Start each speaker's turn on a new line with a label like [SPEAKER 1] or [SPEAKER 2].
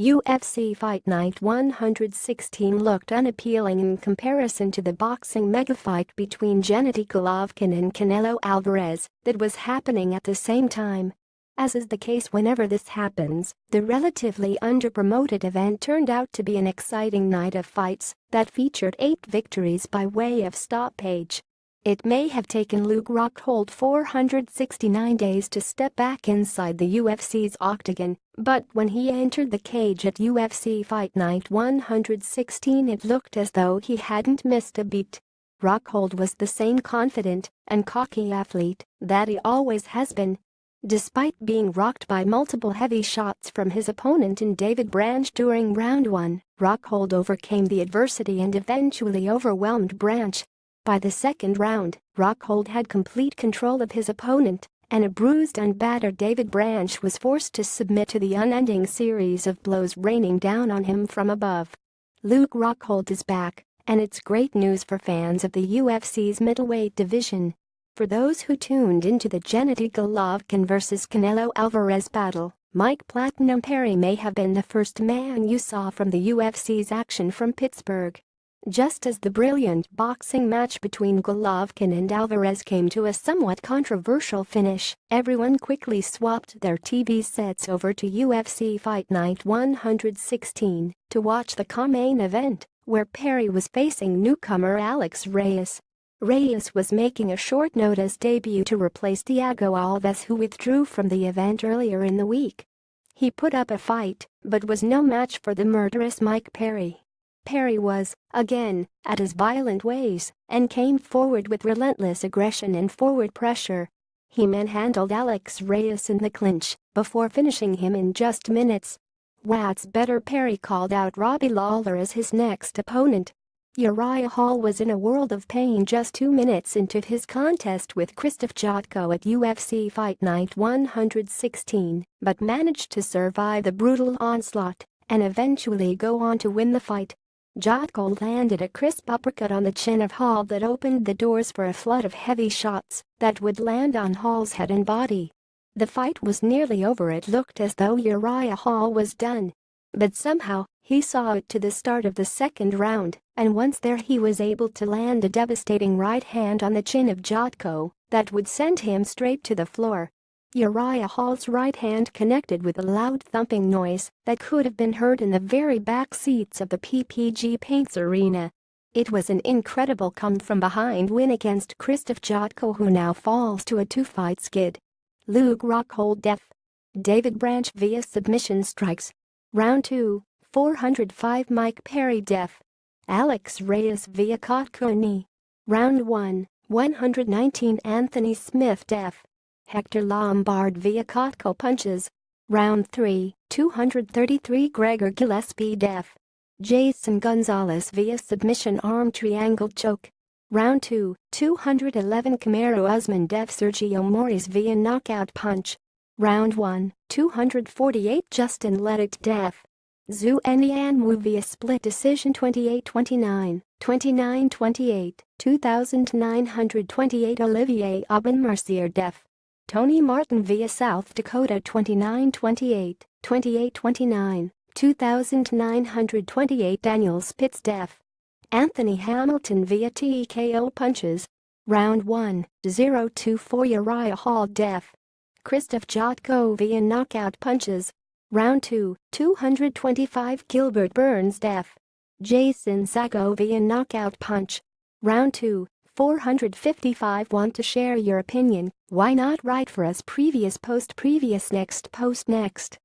[SPEAKER 1] UFC Fight Night 116 looked unappealing in comparison to the boxing megafight between Gennady Golovkin and Canelo Alvarez that was happening at the same time. As is the case whenever this happens, the relatively underpromoted event turned out to be an exciting night of fights that featured 8 victories by way of stoppage. It may have taken Luke Rockhold 469 days to step back inside the UFC's octagon, but when he entered the cage at UFC Fight Night 116 it looked as though he hadn't missed a beat. Rockhold was the same confident and cocky athlete that he always has been. Despite being rocked by multiple heavy shots from his opponent in David Branch during round 1, Rockhold overcame the adversity and eventually overwhelmed Branch. By the second round, Rockhold had complete control of his opponent, and a bruised and battered David Branch was forced to submit to the unending series of blows raining down on him from above. Luke Rockhold is back, and it's great news for fans of the UFC's middleweight division. For those who tuned into the Gennady Golovkin vs Canelo Alvarez battle, Mike "Platinum" Perry may have been the first man you saw from the UFC's action from Pittsburgh. Just as the brilliant boxing match between Golovkin and Alvarez came to a somewhat controversial finish, everyone quickly swapped their TV sets over to UFC Fight Night 116 to watch the co-main event, where Perry was facing newcomer Alex Reyes. Reyes was making a short-notice debut to replace Thiago Alves, who withdrew from the event earlier in the week. He put up a fight, but was no match for the murderous Mike Perry. Perry was, again, at his violent ways and came forward with relentless aggression and forward pressure. He manhandled Alex Reyes in the clinch before finishing him in just minutes. "What's better?" Perry called out Robbie Lawler as his next opponent. Uriah Hall was in a world of pain just 2 minutes into his contest with Krzysztof Jotko at UFC Fight Night 116, but managed to survive the brutal onslaught and eventually go on to win the fight. Jotko landed a crisp uppercut on the chin of Hall that opened the doors for a flood of heavy shots that would land on Hall's head and body. The fight was nearly over. It looked as though Uriah Hall was done. But somehow, he saw it to the start of the second round, and once there he was able to land a devastating right hand on the chin of Jotko that would send him straight to the floor. Uriah Hall's right hand connected with a loud thumping noise that could have been heard in the very back seats of the PPG Paints Arena. It was an incredible come-from-behind win against Krzysztof Jotko, who now falls to a 2-fight skid. Luke Rockhold def. David Branch via submission strikes. Round 2, 405 Mike Perry def. Alex Reyes via Kotko knee. Round 1, 119 Anthony Smith def. Hector Lombard via Kotko punches. Round 3, 233 Gregor Gillespie def. Jason Gonzalez via submission arm triangle choke. Round 2, 211 Kamaru Usman def. Sergio Moraes via knockout punch. Round 1, 248 Justin Ledet def. Zhu Enyanwu via split decision 28-29, 29-28, 2928 Olivier Aubin-Mercier def. Tony Martin via South Dakota 29-28, 28-29, 2928 Daniel Spitz def. Anthony Hamilton via TKO punches. Round 1, 0-24 Uriah Hall def. Krzysztof Jotko via knockout punches. Round 2, 225 Gilbert Burns def. Jason Sago via knockout punch. Round 2, 455 Want to share your opinion? Why not write for us? Previous post next.